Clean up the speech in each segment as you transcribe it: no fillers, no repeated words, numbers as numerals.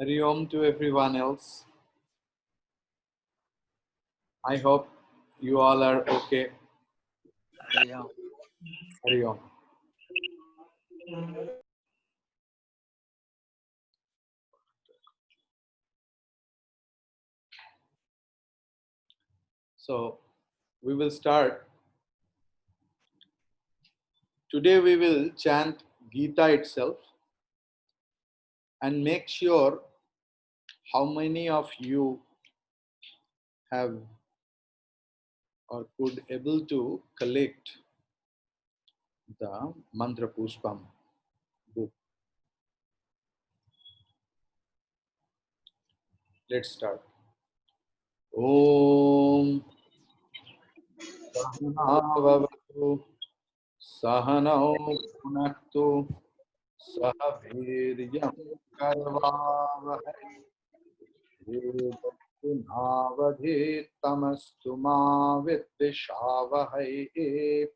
Hari Om to everyone else. I hope you all are okay. Yeah. Hari Om. So we will start. Today we will chant Gita itself and make sure how many of you have or could able to collect the Mantra Pushpam book. Let's start. Om Sahanavavatu Sahanau Punaktu Sah Viryam Karvavahai Navadhitamastu ma vidvishavahai.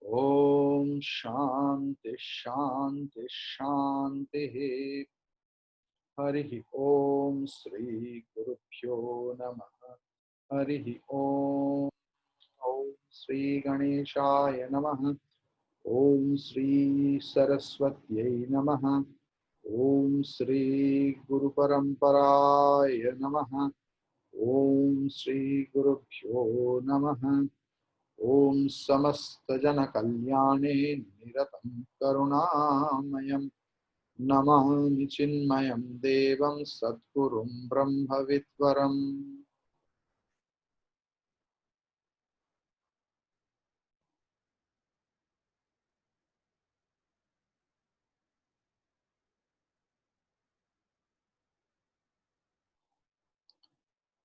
Om Shanti Shanti Shanti. Hari Om Sri Gurubhyo Namaha. Hari Om. Om Sri Ganeshaya Namaha. Om Sri Saraswatyai Namaha. Om Sri Guru Paramparaya Namaha. Om Sri Gurubhyo Namaha. Om Samasta Jana Kalyane Niratam Karunamayam Namami Chinmayam Devam Sadgurum Brahma Vidvaram.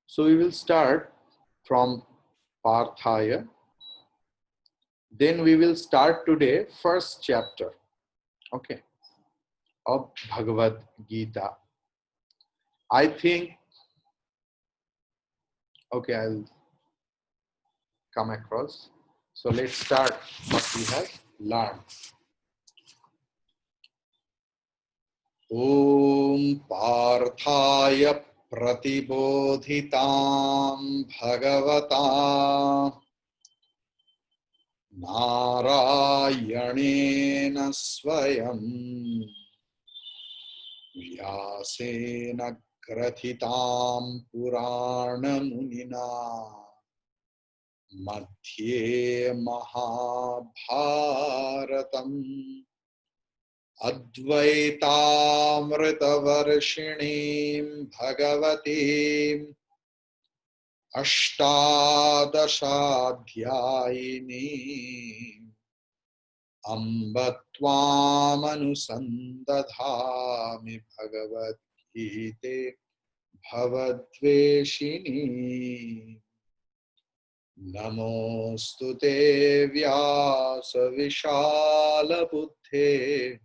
So we will start from Parthaya. Then we will start today first chapter, okay, of Bhagavad Gita. I think, okay, I'll come across. So let's start what we have learned. Om Parthaya Pratibodhitam Bhagavata Narayanena Swayam Vyasena Krathitam Purana Munina Madhye Mahabharatam Advaitamritavarshiniim Bhagavatim Ashtadashadhyayiniim Amba Tvam Anusandadhami Bhagavad Gite Bhavadveshini. Namostute Vyasa Vishala Buddhe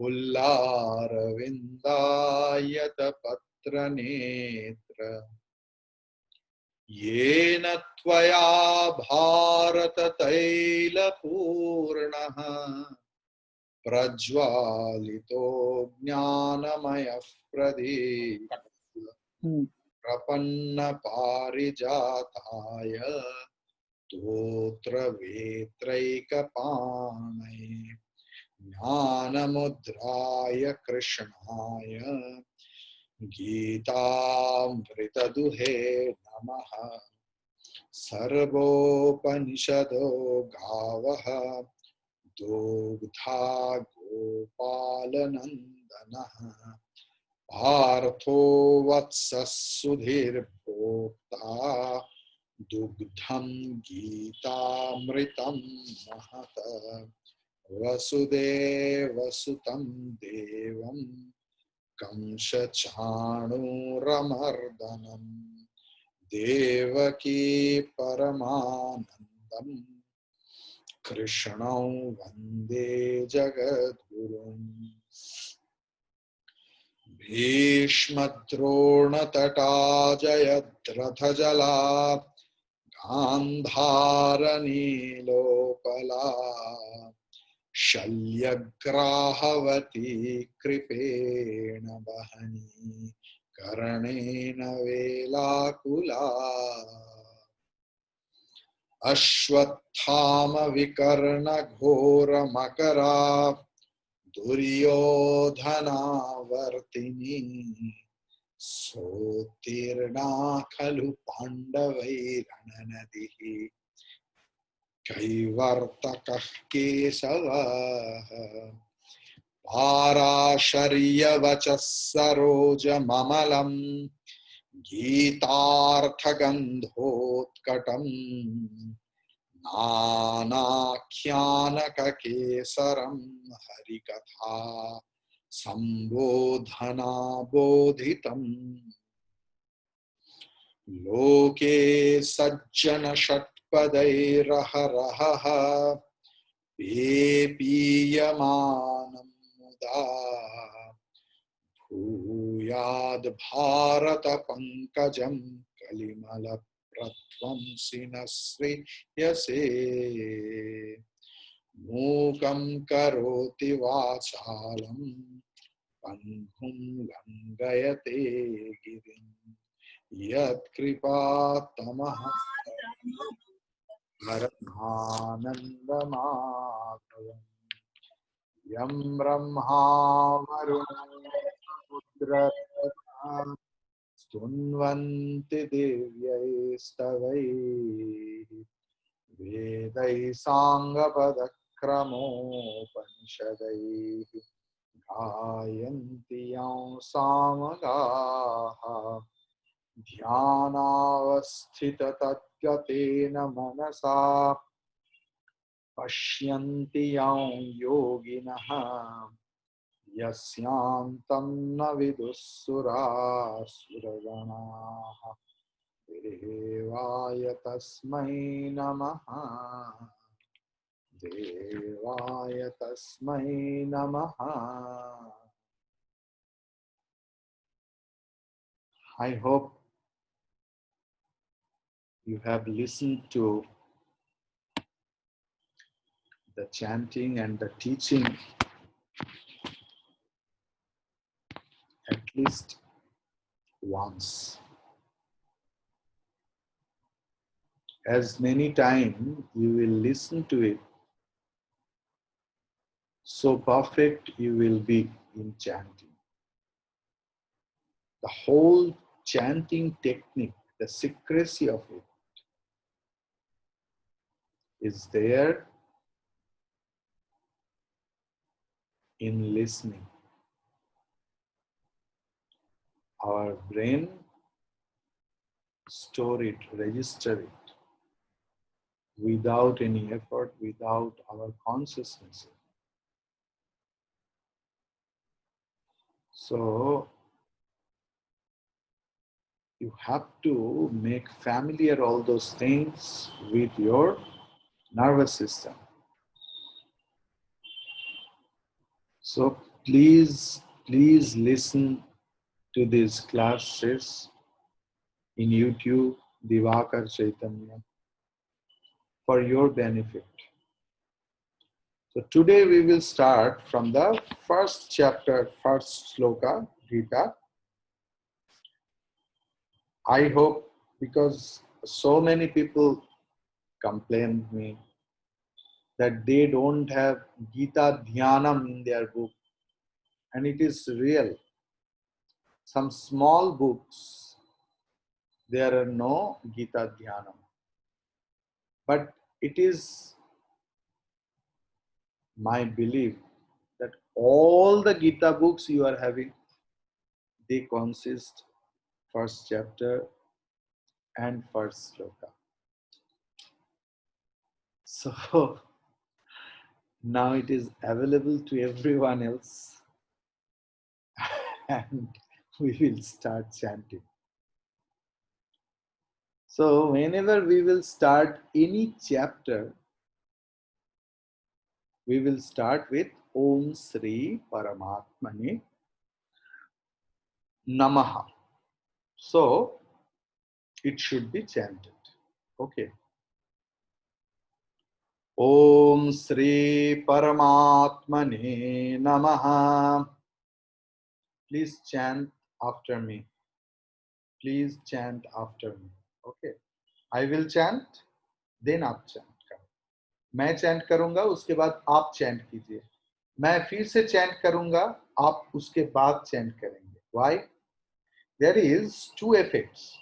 Pullarvindayata Patra Netra Yena Tvaya Bharata Taila Purnaha Prajwalito Jnanamaya Pradeep Prapanna Parijataya Totra Vetraika Panai Jnanamudraya Krishnaya Gitamritaduhe Namaha. Sarvopanishado Gavaha Dogdha Gopalanandanaha Partho Vatsasudhir Bhokta Dugdham Gitamritam Mahata Vasudeva Sutam Devam Kamsha Chanuramardanam Devaki Paramanandam Krishnam Vande Jagadgurum. Bhishmadrona Tata Jayadratha Jala Gandharani Lopala शल्यग्राहवती कृपेण वहनी कर्णेन वेलाकुला Ashwatthama विकर्ण घोर मकरा दुर्योधनावर्तिनी सोत्तीर्णा खलु पाण्डवैरणनदिः कैवर्तकः केशवः पाराशर्यवचः सरोजममलम् गीतार्थगन्धोत्कटम् नानाख्यानककेसरम् हरिकथा सम्बोधना बोधितम् लोके सज्जन षट्पदैरहरहः पेपीयमानं मुदा भूयाद् भारत पंकजं कलिमल प्रध्वंसि न श्रेयसे मूकं करोति वाचालं पङ्गुं लङ्घयते गिरिं यत्कृपातमः परमानन्दमाधवम् यं ब्रह्मा वरुणरुद्रः स्तुन्वन्ति दिव्यैस्तवैः वेदैः साङ्गपदक्रमोपनिषदैः गायन्ति यं सामगाः ध्यानावस्थिततद्गतेन मनसा पश्यन्ति यं योगिनः यस्यान्तं न विदुःसुरासुरगणाः देवाय तस्मै नमः देवाय तस्मै नमः I hope you have listened to the chanting and the teaching at least once. As many times you will listen to it, so perfect you will be in chanting. The whole chanting technique, the secrecy of it is there in listening. Our brain store it, register it without any effort, without our consciousness. So you have to make familiar all those things with your nervous system. So please listen to these classes in YouTube, Divakar Chaitanya, for your benefit. So today we will start from the first chapter, first sloka, Gita. I hope, because so many people complain me that they don't have Gita Dhyanam in their book. And it is real. Some small books, there are no Gita Dhyanam. But it is my belief that all the Gita books you are having, they consist first chapter and first sloka. So now it is available to everyone else and we will start chanting. So whenever we will start any chapter, we will start with Om Sri Paramatmane Namaha. So it should be chanted. Okay. Om Sri Paramatmane Namaha. Please chant after me. Please chant after me. Okay. I will chant, then आप chant करो. मैं chant करूंगा, उसके बाद आप chant कीजिए. मैं फिर से chant करूंगा, आप उसके बाद chant करेंगे. Why? There is two effects.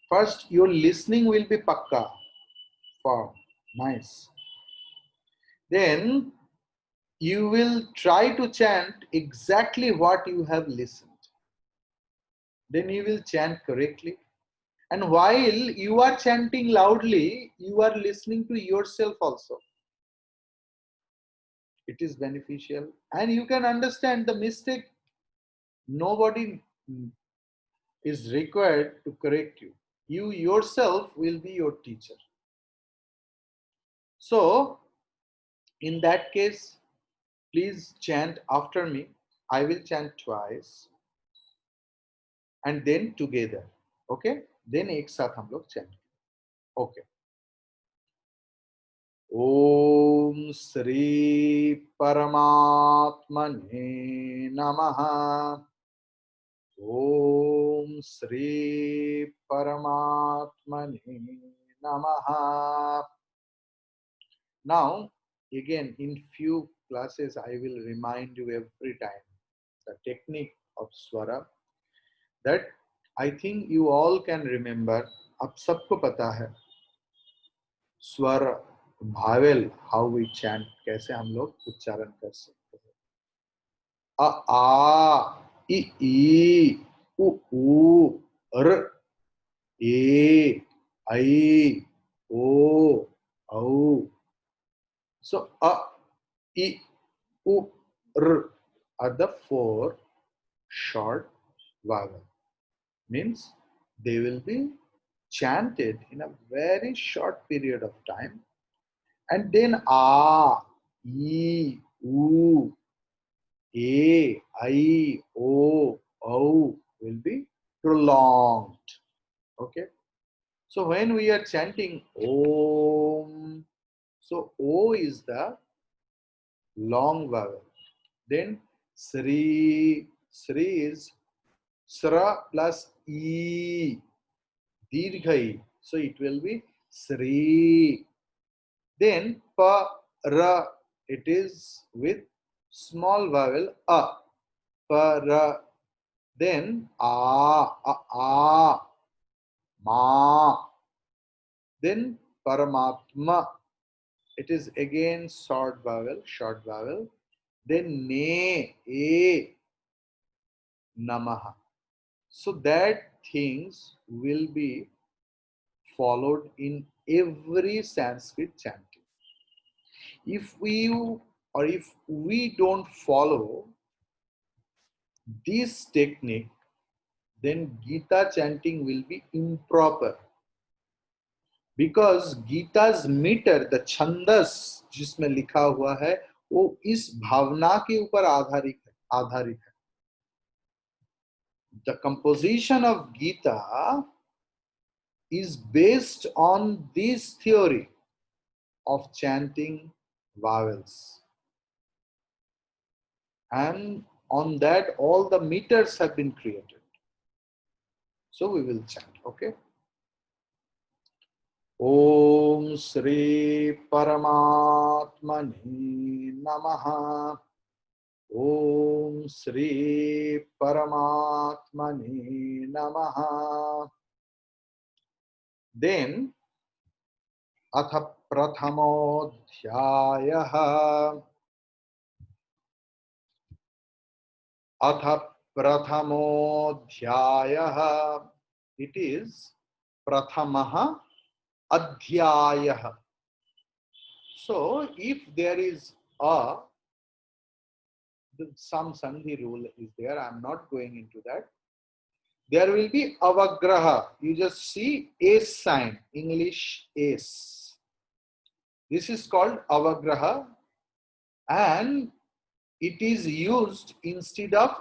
First, your listening will be pakka, firm, nice. Then you will try to chant exactly what you have listened. Then you will chant correctly. And while you are chanting loudly, you are listening to yourself also. It is beneficial. And you can understand the mistake. Nobody is required to correct you. You yourself will be your teacher. So, in that case, please chant after me. I will chant twice. And then together. Okay? Then एक साथ हम लोग chant. Okay. Om Sri Paramatmane Namaha. Om Sri Paramatmane Namaha. Now, again, in few classes, I will remind you every time the technique of swara that I think you all can remember. आप सबको पता है स्वर vowel how we chant कैसे हम लोग उच्चारण कर सकते हैं अ आ ई उ र ए ऐ ओ औ so a I u r are the four short vowels means they will be chanted in a very short period of time and then a e u a I o will be prolonged. Okay, so when we are chanting om, so o is the long vowel. Then Sri is Sra plus E, Dirghai. So it will be Sri. Then Pa, Ra, it is with small vowel A. Pa, Ra. Then A, Ma. Then Paramatma. It is again short vowel. Then Ne, A, Namaha. So that things will be followed in every Sanskrit chanting. If we don't follow this technique, then Gita chanting will be improper. Because Gita's meter, the छंदस जिसमें लिखा हुआ है, वो इस भावना के ऊपर आधारित है. The composition of Gita is based on this theory of chanting vowels. And on that, all the meters have been created. So we will chant, okay? Om Sri Paramatmane Namaha. Om Sri Paramatmane Namaha. Then, Atha Prathamodhyayah. Atha Prathamodhyayah. It is Prathamaha Adhyayah. So, if there is some Sandhi rule is there, I am not going into that. There will be avagraha. You just see ace sign, English ace. This is called avagraha and it is used instead of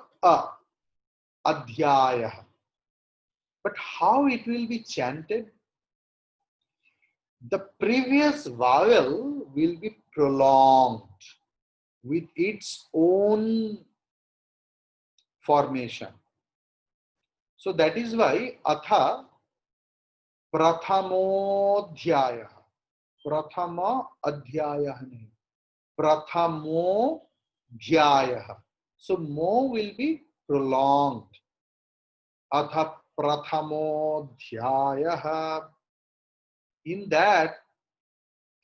adhyaya. But how it will be chanted? the previous vowel will be prolonged with its own formation. So that is why atha prathamodhyayah. Prathama adhyayah nahi. Prathamodhyayah. So mo will be prolonged. Atha prathamodhyayah. In that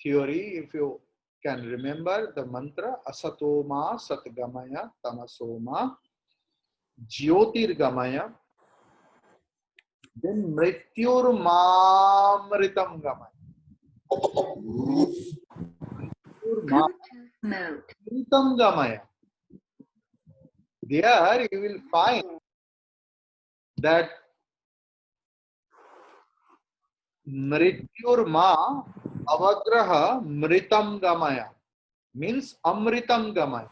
theory, if you can remember the mantra asatoma satgamaya tamasoma jyotirgamaya, then mrityur mamritam gamaya. Mamritam gamaya. There you will find that mrityur ma avagraha mritam gamaya means amritam gamaya.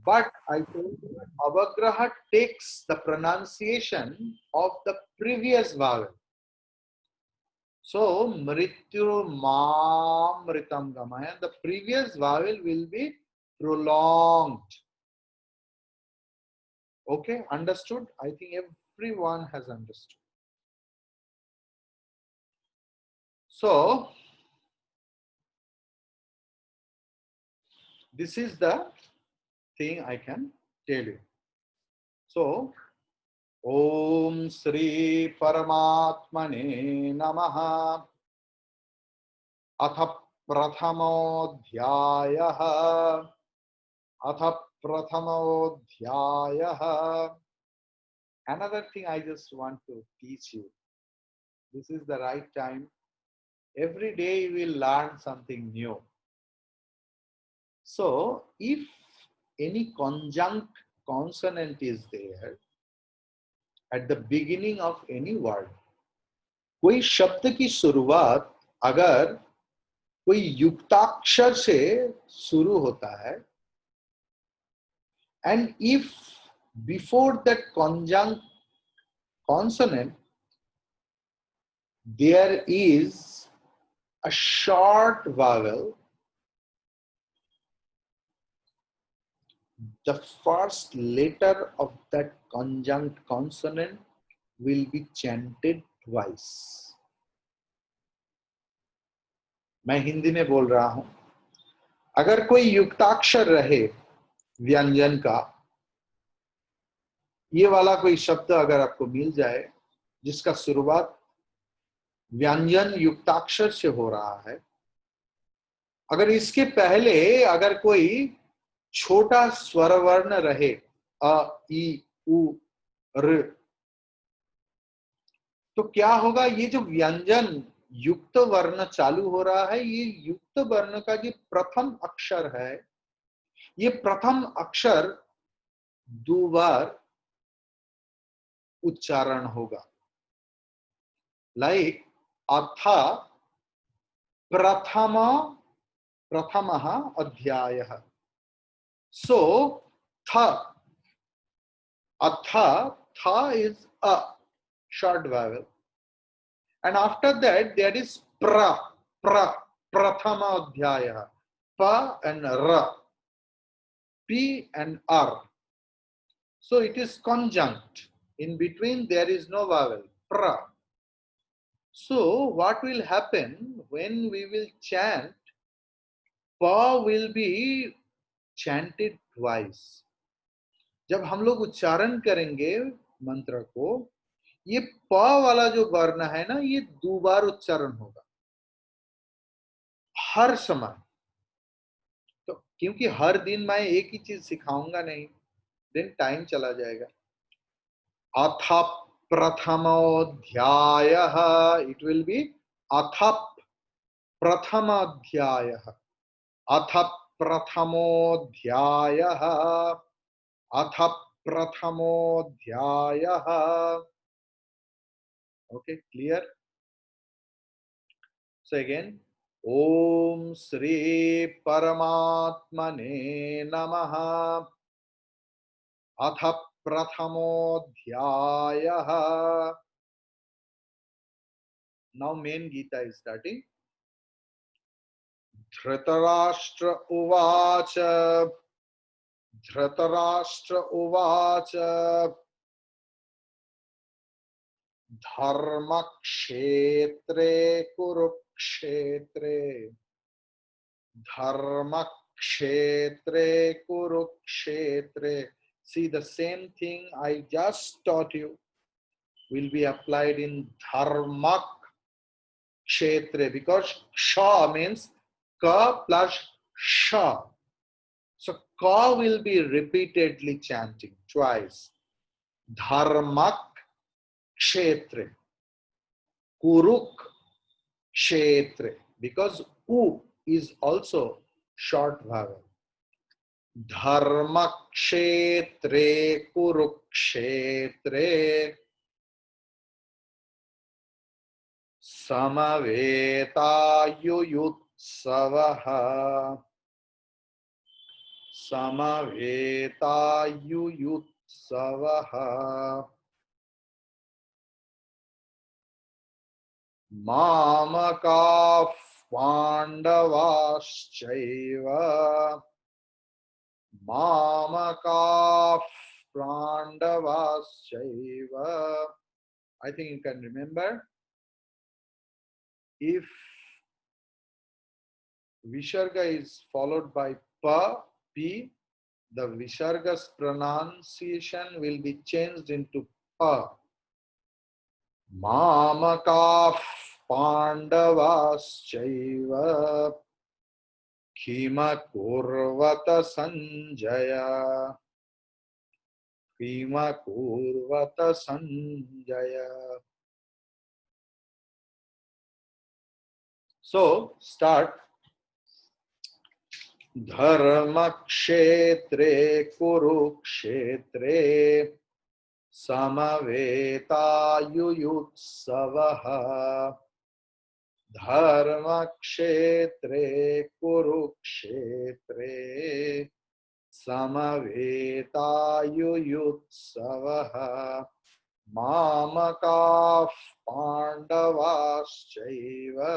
But I told you that avagraha takes the pronunciation of the previous vowel. So mrityur mamritam gamaya, the previous vowel will be prolonged. Okay, understood? I think everyone has understood. So this is the thing I can tell you. So Om Sri Paramatmane Namaha. Atha Prathamodhyayah. Atha Prathamodhyayah. Another thing I just want to teach you. This is the right time. Every day you will learn something new. So if any conjunct consonant is there at the beginning of any word, कोई शब्द की शुरुआत अगर कोई युक्ताक्षर से शुरू होता है, and if before that conjunct consonant there is a short vowel, the first letter of that conjunct consonant will be chanted twice. मैं हिंदी में बोल रहा हूं. अगर कोई युक्ताक्षर रहे व्यंजन का, ये वाला कोई शब्द अगर आपको मिल जाए जिसका शुरुआत व्यंजन युक्ताक्षर से हो रहा है, अगर इसके पहले अगर कोई छोटा स्वर वर्ण रहे अ ई उ र, तो क्या होगा? ये जो व्यंजन युक्त वर्ण चालू हो रहा है, ये युक्त वर्ण का जो प्रथम अक्षर है, ये प्रथम अक्षर दो बार उच्चारण होगा. लाइक अथा प्रथमः अध्यायः. So tha, atha, tha is a short vowel, and after that there is prathama adhyayah, pa and ra, p and r. So it is conjunct. In between there is no vowel, pra. So what will happen when we will chant? Pa will be chanted twice. जब हम लोग उच्चारण करेंगे मंत्र को, ये प वाला जो वर्ण है ना, ये दो बार उच्चारण होगा हर समय. तो क्योंकि हर दिन मैं एक ही चीज सिखाऊंगा नहीं, दिन टाइम चला जाएगा. अथ प्रथमोऽध्यायः, इट विल बी अथ प्रथमाध्यायः, अथ प्रथमोऽध्यायः, अथ प्रथमोऽध्यायः. Okay, clear? So again, Om Sri Paramatmane Namaha. Atha Prathamodhyayah. Now main Gita is starting. Dhritarashtra uvacha. Dhritarashtra uvacha. Dharmakshetre kurukshetre. Dharmakshetre kurukshetre. See, the same thing I just taught you will be applied in dharmak kshetre, because sha means ka plus sha. So ka will be repeatedly chanting twice. Dharmak kshetre, kuruk kshetre, because u is also short vowel. Dharmakshetre kurukshetre samaveta Samaveta Mamaka Pandavaschaiva Mamaka Pandavaschaiva. I think you can remember. If Visarga is followed by Pa, P, the Visarga's pronunciation will be changed into Pa. Mamaka Pandavaschaiva Kima Kurvata Sanjaya. Kima Kurvata Sanjaya. So, start. Dharmakshetre Kurukshetre Samaveta Dharmakshetre Kurukshetre Samaveta Mamaka Pandavaschaiva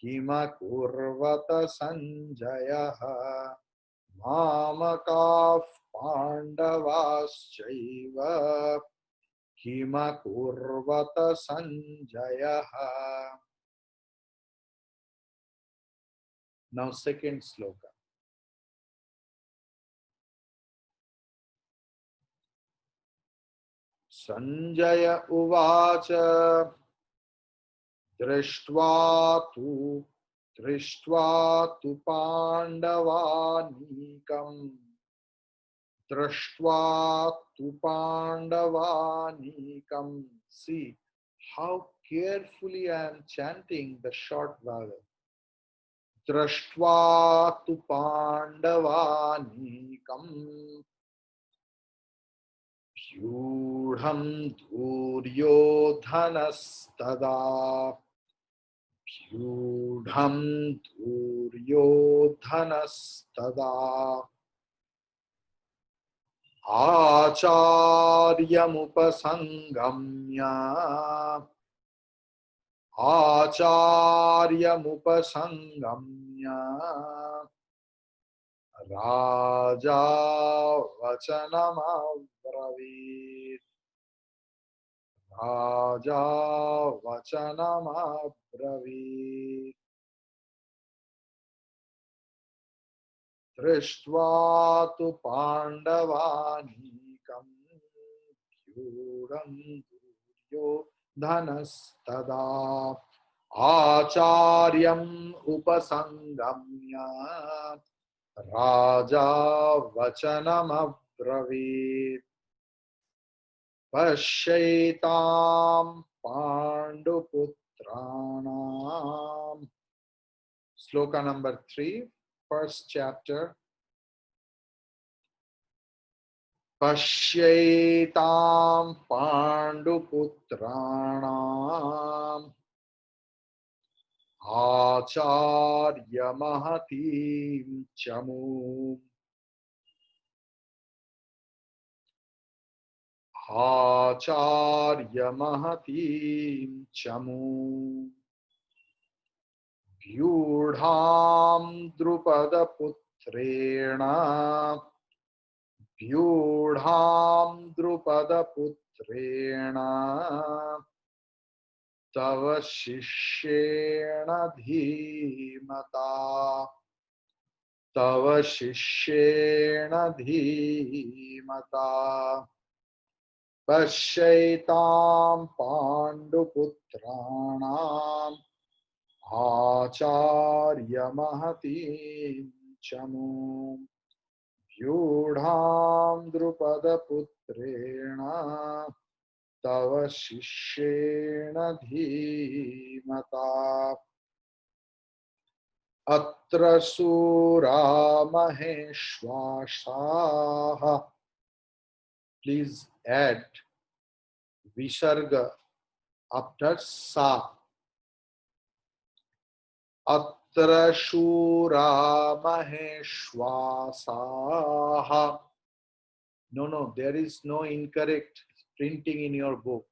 Kima Kurvata Sanjaya. Mamaka Pandavaschaiva Kima Kurvata Sanjaya. Now second sloka. Sanjaya uvacha Drishtva tu Pandavanikam Drishtva tu Pandavanikam. See how carefully I am chanting the short vowel. Drishtva tu Pandavanikam Vyudham Duryodhanastada. Vyudham Duryodhanastada. Acharyamupasanghamya Raja Vachanamabravit. Raja Vachanamabravit. Drishtva tu Pandavanikam Vyudham Duryodhanastada. Acharyam upasangamya Raja Vachanamabravit. Pashyaitam Panduputranam. Sloka number 3, first chapter. Pashyaitam Panduputranam Acharya Mahatim Chamu. आचार्य महतीं चमू व्यूढ़ां द्रुपदपुत्रेण तव शिष्येण धीमता पश्यैतां पाण्डुपुत्राणाम् आचार्य महतीं चमूं व्यूढ़ां द्रुपदपुत्रेण तव शिष्येण धीमता अत्र सूरा महेश्वासाः. Please add visarga after sa. Atra shura maheshwasaha. No, there is no incorrect printing in your book.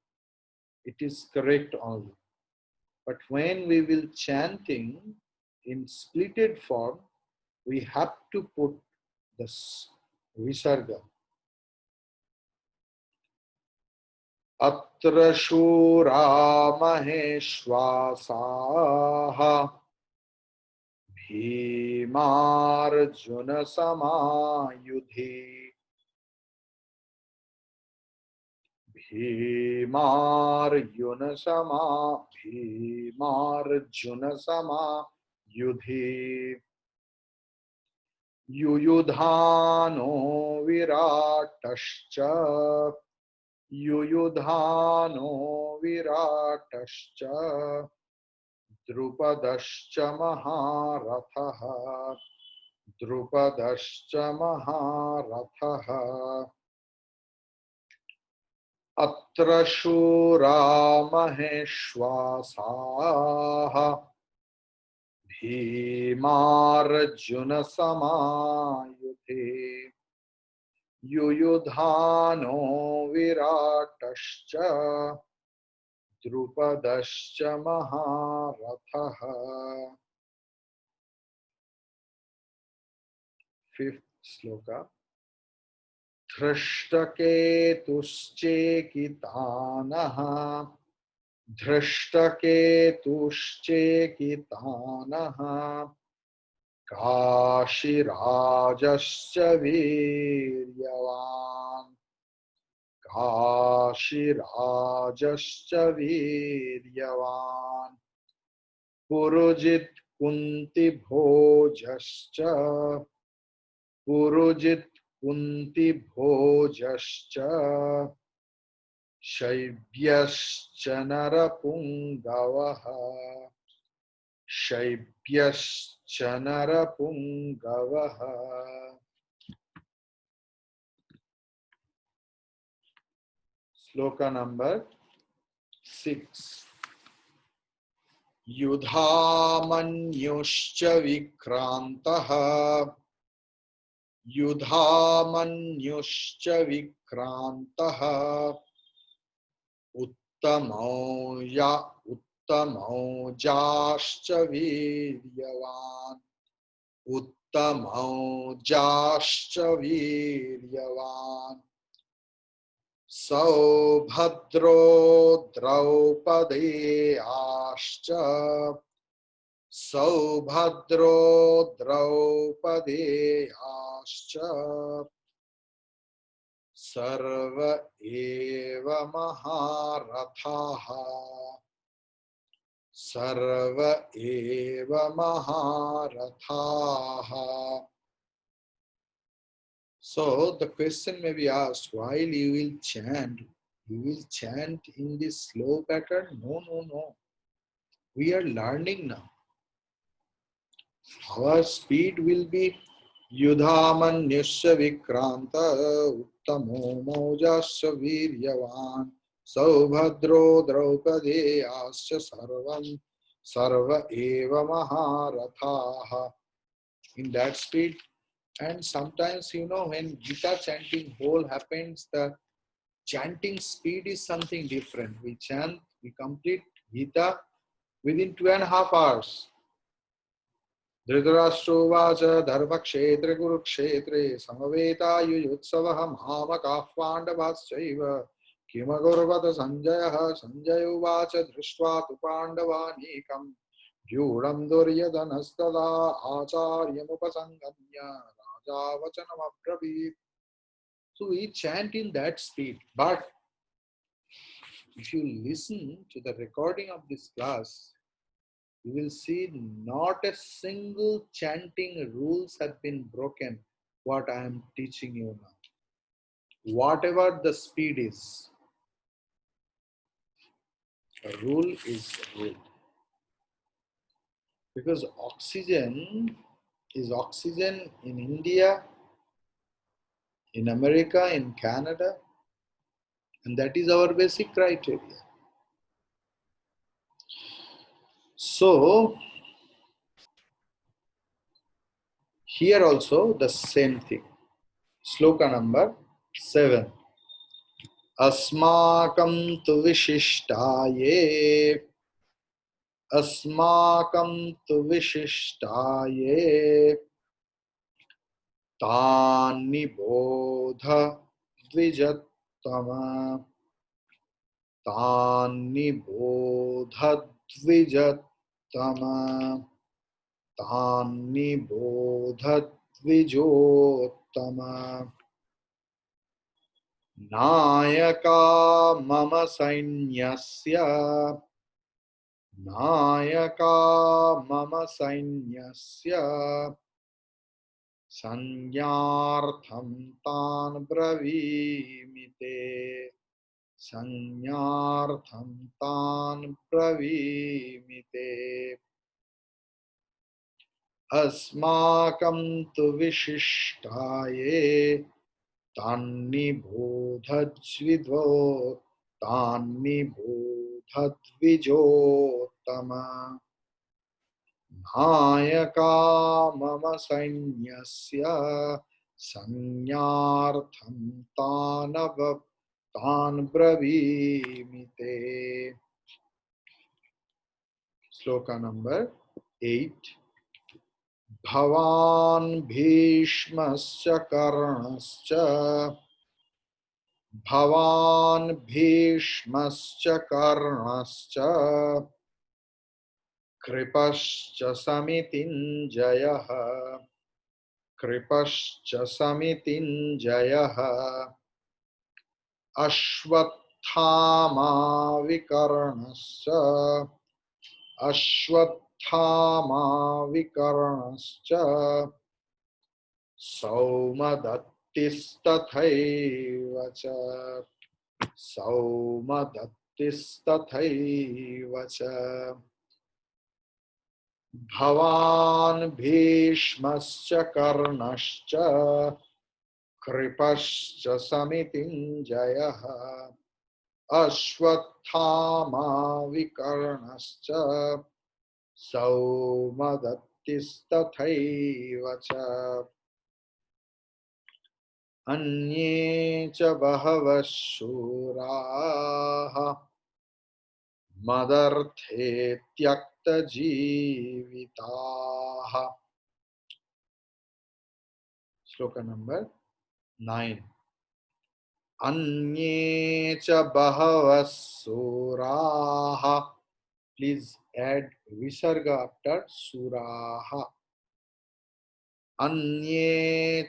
It is correct only. But when we will chanting in splitted form, we have to put this visarga. Atra shura maheshwasaha bhimarjuna samayudhi. Bhimarjun समा युधि युयुधानो विराटश्च द्रुपदश्च महारथः अत्र शूरा महेश्वासाः Bhimarjun समायुधे युयुधानो विराटश्च द्रुपदश्च महारथः. Fifth sloka. धृष्टकेतुश्चेकितानः काशीराजश्च वीर्यवान् Purujit कुन्तिभोजश्च शैब्यश्च नरपुङ्गवः. Sloka number 6. युधामन्युश्च विक्रान्तः उत्तमौजाश्च वीर्यवान् सौभद्रो द्रौपदेयाश्च सर्व एव महारथाः. So the question may be asked, while you will chant in this slow pattern? No. We are learning now. Our speed will be Yudhamanyusya Vikranta Uttamo Mojasya Viryavan Saubhadro Draupadi-asya Sarva Eva Maharathaha. In that speed. And sometimes, when Gita chanting whole happens, the chanting speed is something different. We chant, we complete Gita within 2.5 hours. धृतराष्ट्रोवाच धर्मक्षेत्रे कुरुक्षेत्रे समवेतायुयुत्सवः महामकाः पाण्डवाश्चैव किमकुर्वत सञ्जयः सञ्जय उवाच दृष्ट्वा तु पाण्डवानीकम् व्यूढं दुर्योधनस्तदा आचार्यमुपसङ्गम्य राजा वचनमब्रवीत्. So we chant in that speed, but if you listen to the recording of this class, you will see not a single chanting rules have been broken what I am teaching you now. Whatever the speed is, a rule is rule. Because oxygen is oxygen in India, in America, in Canada, and that is our basic criteria. So, here also the same thing. Sloka number 7. अस्माकं तु विशिष्टाये अस्माकं तु विशिष्टाये तान्निबोध द्विजत्तम तान्निबोध द्विजत्तम तान्निबोध द्विजोत्तम नायका मम सैन्यस्य नायका मम सैन्यस्य संज्ञार्थं तान् ब्रवीमि ते संज्ञार्थं तान् ब्रवीमि ते अस्माकं तु विशिष्टाये तान्निबोधज्विद्वो तान्निबोधद्विजोत्तम नायका मम सैन्यस्य संज्ञार्थं तान् ब्रवीमि ते. श्लोका नंबर 8. भवान् भीष्मश्च कर्णश्च भवान् भीष्मश्च कर्णश्च कृपश्च समितिञ्जयः कृपश्च समितिञ्जयः अश्वत्थामा विकर्णश्च अश्वत्थामा विकर्णश्च सौमदत्तिस्तथैव च सौमदत्तिस्तथैव च भवान् भीष्मश्च कर्णश्च कृपश्च समितिञ्जयः अश्वत्थामा विकर्णश्च सौमदत्तिस्तथैव च अन्ये च बहवः शूराः मदर्थे त्यक्तजीविताः. श्लोक नंबर 9. अन्ये च बहवः सूराः. Please add visarga after सूराः. अन्ये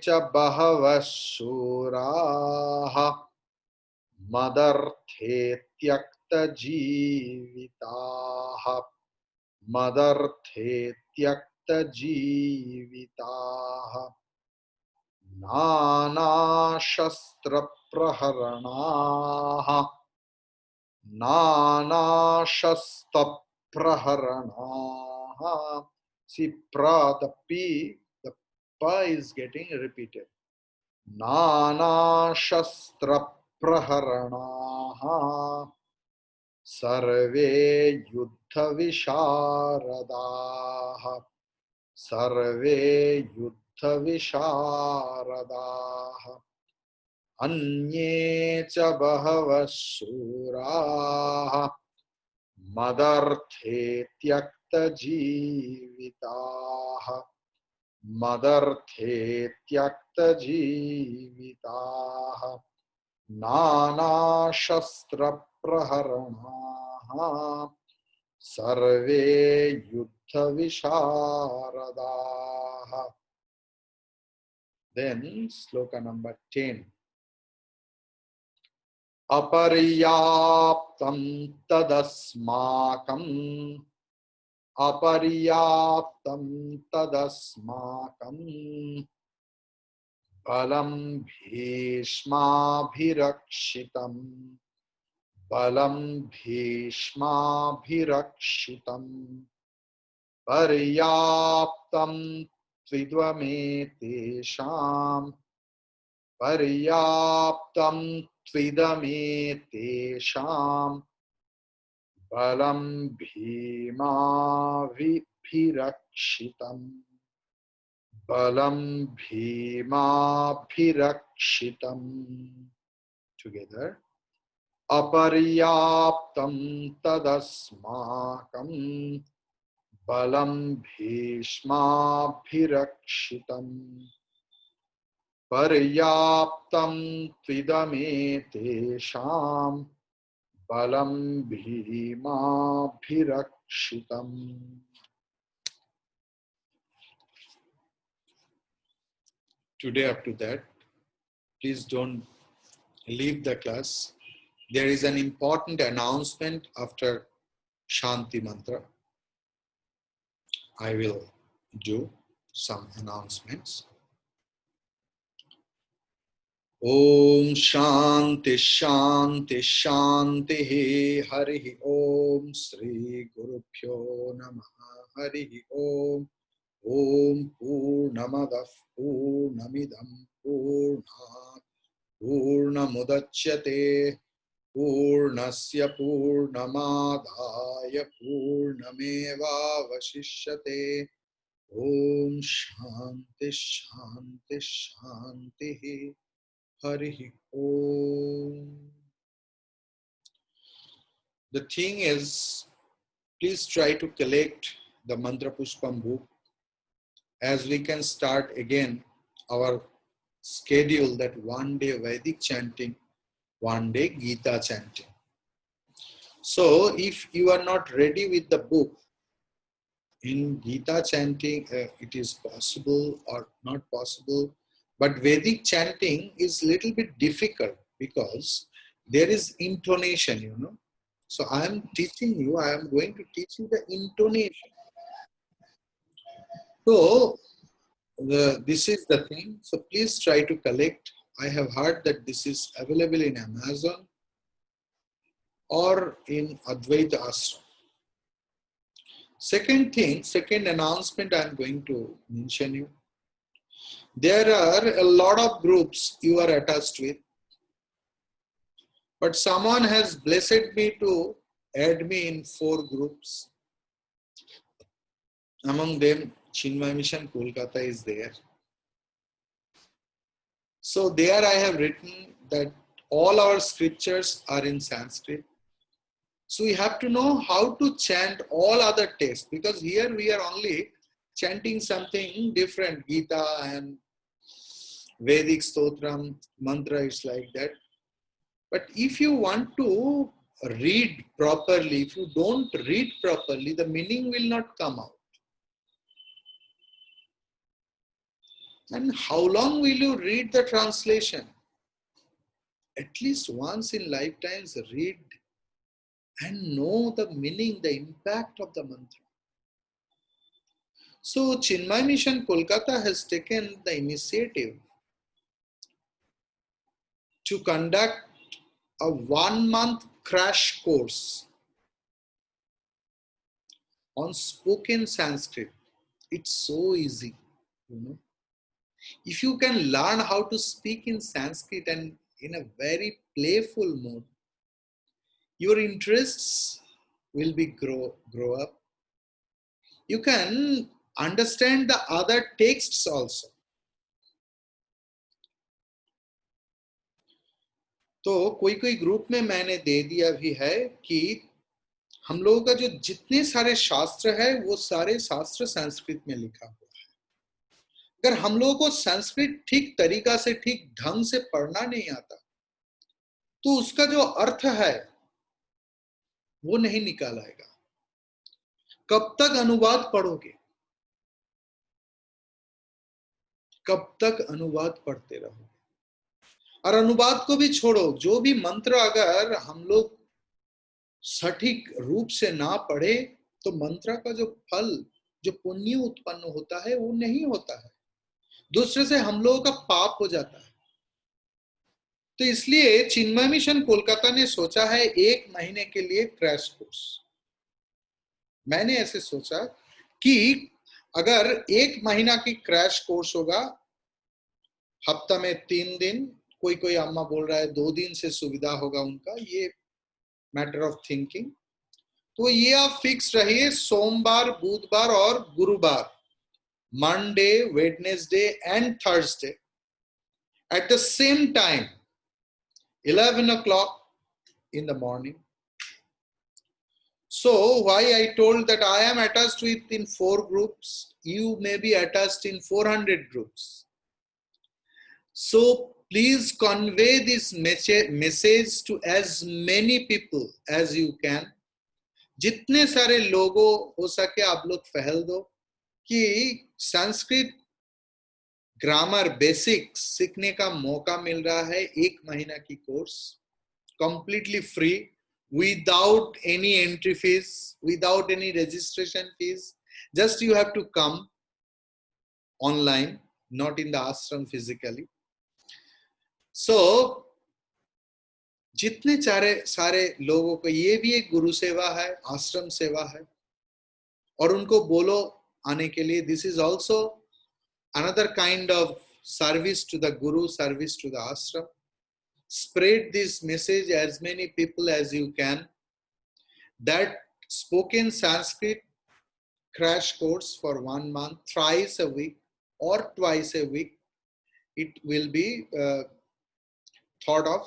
च बहवः शूराः मदर्थे त्यक्तजीविताः मदर्थे त्यक्तजीविताः नानाशस्त्रप्रहरणाः नानाशस्त्रप्रहरणाः. See, the pa is getting repeated. नानाशस्त्रप्रहरणाः सर्वे युद्धविशारदाः सर्वे युद्धविशारदाः अन्ये च बहवः शूराः मदर्थे त्यक्तजीविताः मदर्थे त्यक्तजीविताः नानाशस्त्रप्रहरणाः सर्वे युद्धविशारदाः. Then sloka number 10. अपर्याप्तं तदस्माकं अपर्याप्तं तदस्माकं बलं भीष्माभिरक्षितं बलं भीष्माभिरक्षितं पर्याप्तं त्विदमेतेषां पर्याप्तं त्विदमेतेषां बलं भीमाभिरक्षितम् बलं भीमाभिरक्षितम्. Together. अपर्याप्तं तदस्माकं बलं भीष्माभिरक्षितम् पर्याप्तं त्विदमेतेषां बलं भीमाभिरक्षितम्. Today up to that, please don't leave the class. There is an important announcement after Shanti Mantra. I will do some announcements. Om Shanti Shanti Shanti Hari Om Sri Guru Pyo Namaha Hari Om Om Purnamadav Purnamidam Purnat Purnamudachyate Purnasya Purnamadaya Purnamevavashishyate. Om Shanti Shanti Shanti Hari Om. The thing is, please try to collect the Mantra Pushpam book as we can start again our schedule that one day Vedic chanting, one day Gita chanting. So if you are not ready with the book, in Gita chanting it is possible or not possible, but Vedic chanting is little bit difficult because there is intonation, you know. So I am teaching you, I am going to teach you the intonation. So this is the thing. So please try to collect. I have heard that this is available in Amazon or in Advaita Ashram. Second thing, second announcement I am going to mention you. There are a lot of groups you are attached with, but someone has blessed me to add me in 4 groups. Among them, Chinmay Mission Kolkata is there. So there I have written that all our scriptures are in Sanskrit. So we have to know how to chant all other texts, because here we are only chanting something different. Gita and Vedic Stotram, mantra is like that. But if you want to read properly, if you don't read properly, the meaning will not come out. And how long will you read the translation? At least once in lifetimes read and know the meaning, the impact of the mantra. So Chinmay Mission Kolkata has taken the initiative to conduct a 1-month crash course on spoken Sanskrit. It's so easy, you know. If you can learn how to speak in Sanskrit and in a very playful mode, your interests will be grow up. You can understand the other texts also. तो कोई कोई group में मैंने दे दिया भी है कि हम लोगों का जो जितने सारे शास्त्र है वो सारे शास्त्र संस्कृत में लिखा हुआ है। अगर हम लोगों को संस्कृत ठीक तरीका से ठीक ढंग से पढ़ना नहीं आता तो उसका जो अर्थ है वो नहीं निकाल आएगा। कब तक अनुवाद पढ़ोगे, कब तक अनुवाद पढ़ते रहोगे? और अनुवाद को भी छोड़ो, जो भी मंत्र अगर हम लोग सटीक रूप से ना पढ़े तो मंत्र का जो फल, जो पुण्य उत्पन्न होता है वो नहीं होता है, दूसरे से हम लोगों का पाप हो जाता है। तो इसलिए चिन्मय मिशन कोलकाता ने सोचा है 1 महीने के लिए क्रैश कोर्स। मैंने ऐसे सोचा कि अगर 1 महीना की क्रैश कोर्स होगा, हफ्ता में 3 दिन, कोई कोई अम्मा बोल रहा है 2 दिन से सुविधा होगा उनका, ये मैटर ऑफ थिंकिंग। तो ये आप फिक्स रहिए, सोमवार, बुधवार और गुरुवार, Monday, Wednesday and Thursday at the same time 11 o'clock in the morning. So why I told that I am attached with in 4 groups, you may be attached in 400 groups. So please convey this message to as many people as you can. जितने सारे लोगों हो सके आप लोग फैल दो कि संस्कृत ग्रामर बेसिक्स सीखने का मौका मिल रहा है। 1 महीना की course completely free, without any entry fees, without any registration fees. Just you have to come online, not in the ashram physically. So जितने सारे लोगों को, ये भी एक गुरु सेवा है, आश्रम सेवा है, और उनको बोलो आने के लिए। This is also another kind of service to the guru, service to the ashram. Spread this message as many people as you can, that spoken Sanskrit crash course for 1 month, thrice a week or twice a week, it will be thought of.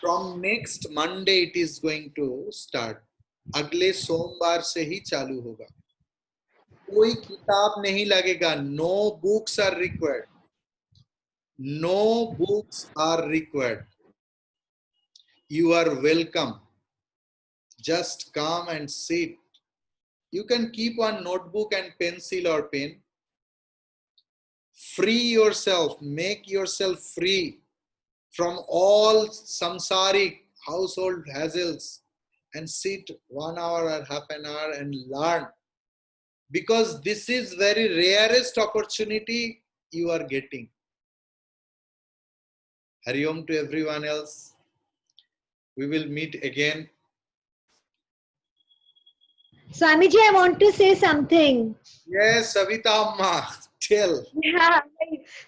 From next Monday it is going to start. अगले सोमवार से ही चालू होगा। कोई किताब नहीं लगेगा। No books are required. No books are required. You are welcome. Just come and sit. You can keep one notebook and pencil or pen. Free yourself, make yourself free from all samsaric household hassles and sit 1 hour or half an hour and learn. Because this is very rarest opportunity you are getting. Hari Om to everyone else. We will meet again. Swamiji, I want to say something. Yes, Savita Amma, tell. Yeah,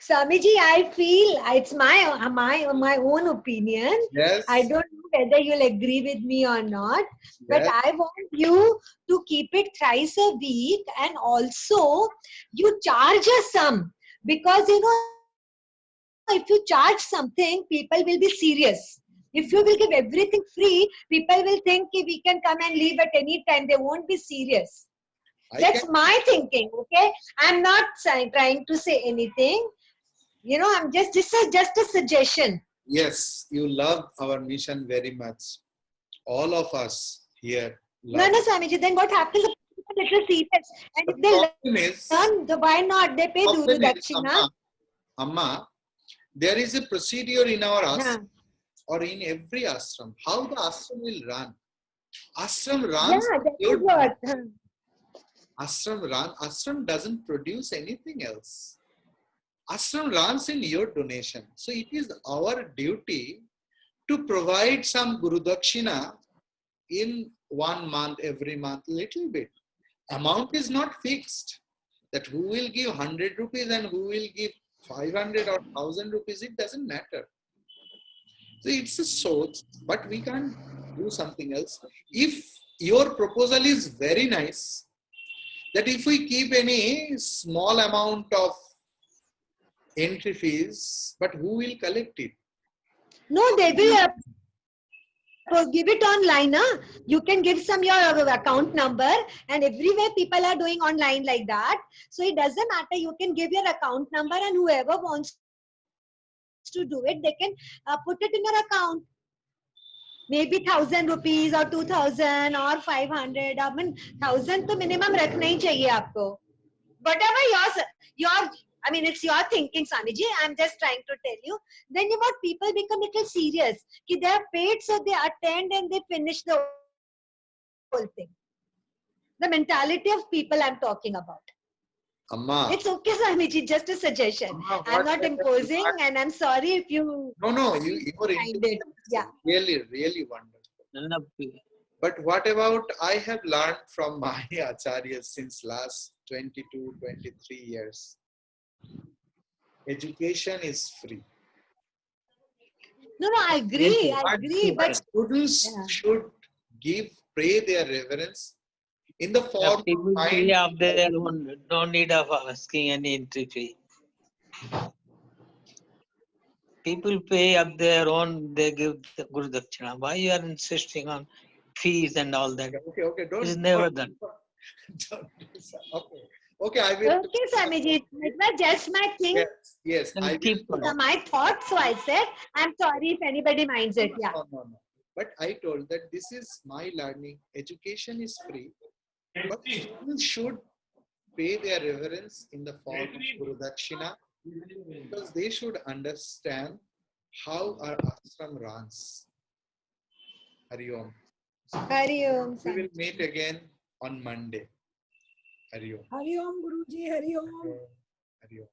Swamiji, I feel it's my own opinion. Yes. I don't know whether you'll agree with me or not, but Yes. I want you to keep it thrice a week, and also you charge us some, because if you charge something, people will be serious. If you will give everything free, people will think we can come and leave at any time. They won't be serious. That's my thinking, okay? I'm not trying to say anything. This is just a suggestion. Yes, you love our mission very much. All of us here love. No, Swamiji, then what happens? People are little serious. And The if they problem is, learn, why not? They pay Duru Dakshina. Amma, there is a procedure in our ashram Yeah. or in every ashram. How the ashram will run? Ashram runs. Yeah, that is what. Ashram doesn't produce anything else. Ashram runs in your donation. So it is our duty to provide some Guru Dakshina in 1 month, every month, little bit. Amount is not fixed. That who will give 100 rupees and who will give 500 or 1000 rupees, it doesn't matter. So it's a source, but we can't do something else. If your proposal is very nice, that if we keep any small amount of entry fees, but who will collect it? No, they will give it online. You can give some your account number, and everywhere people are doing online like that. So it doesn't matter. You can give your account number, and whoever wants to do it, they can put it in your account. Maybe 1,000 rupees or 2,000 or 500. I mean, 1,000 to minimum रखना ही चाहिए आपको. Whatever your I mean, it's your thinking, Swamiji. I'm just trying to tell you. Then what people become little serious. Ki they are paid, so they attend and they finish the whole thing. The mentality of people I'm talking about. Amma. It's okay, Swamiji. Just a suggestion. Amma, I'm what not I have imposing, learned- and I'm sorry if you No, your find it. intelligence Yeah. is really, really wonderful. Enough. But what about I have learned from my acharyas since last 22, 23 years. Education is free. No, I agree. I agree. But But students yeah. should pay their reverence in the form People of pay mind. of their own, no need of asking any entry fee. People pay of their own, they give the Guru Dakshina. Why you are insisting on fees and all that? Okay, It's never done. don't do so. Okay, I will. Okay, Swamiji. It was just my thing. Yes, Then I will. keep on. My thoughts, so I said, I'm sorry if anybody minds it. Yeah. No. But I told that this is my learning. Education is free, but students should pay their reverence in the form of Guru Dakshina because they should understand how our ashram runs. Hari Om. Hari Om. We will meet again on Monday. Hari Om. Hari Om, Guruji, Hari Om. Hari Om.